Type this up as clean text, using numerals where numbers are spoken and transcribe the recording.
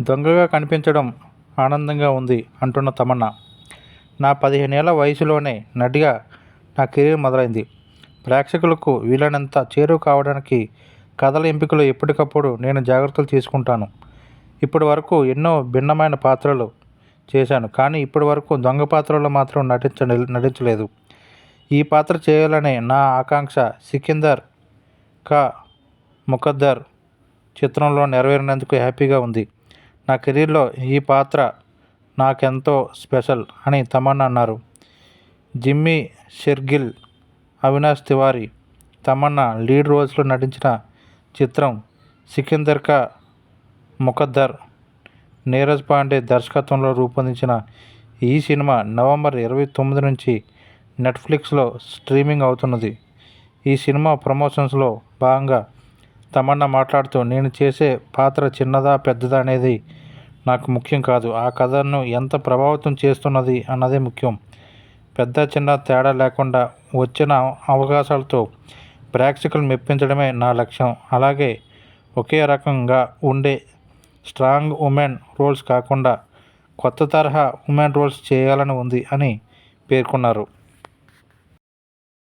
దొంగగా కనిపించడం ఆనందంగా ఉంది అంటున్న తమన్నా. నా 15 ఏళ్ల వయసులోనే నటిగా నా కెరీర్ మొదలైంది. ప్రేక్షకులకు వీలైనంత చేరువ కావడానికి కథల ఎంపికలో ఎప్పటికప్పుడు నేను జాగ్రత్తలు తీసుకుంటాను. ఇప్పటి వరకు ఎన్నో భిన్నమైన పాత్రలు చేశాను, కానీ ఇప్పటి వరకు దొంగ పాత్రలో మాత్రం నటించలేదు. ఈ పాత్ర చేయాలనే నా ఆకాంక్ష సికిందర్ కా ముకద్దర్ చిత్రంలో నెరవేరినందుకు హ్యాపీగా ఉంది. నా కెరీర్లో ఈ పాత్ర నాకెంతో స్పెషల్ అని తమన్నా అన్నారు. జిమ్మీ షెర్గిల్, అవినాష్ తివారీ, తమన్నా లీడ్ రోల్స్లో నటించిన చిత్రం సికిందర్ కా ముకద్దర్. నీరజ్ పాండే దర్శకత్వంలో రూపొందించిన ఈ సినిమా నవంబర్ 29 నుంచి నెట్ఫ్లిక్స్లో స్ట్రీమింగ్ అవుతున్నది. ఈ సినిమా ప్రమోషన్స్లో భాగంగా తమన్నా మాట్లాడుతూ, నేను చేసే పాత్ర చిన్నదా పెద్దదా అనేది నాకు ముఖ్యం కాదు, ఆ కథను ఎంత ప్రభావితం చేస్తున్నది అన్నదే ముఖ్యం. పెద్ద చిన్న తేడా లేకుండా వచ్చిన అవకాశాలతో ప్రేక్షకులు మెప్పించడమే నా లక్ష్యం. అలాగే ఒకే రకంగా ఉండే స్ట్రాంగ్ ఉమెన్ రోల్స్ కాకుండా కొత్త తరహా ఉమెన్ రోల్స్ చేయాలని ఉంది అని పేర్కొన్నారు.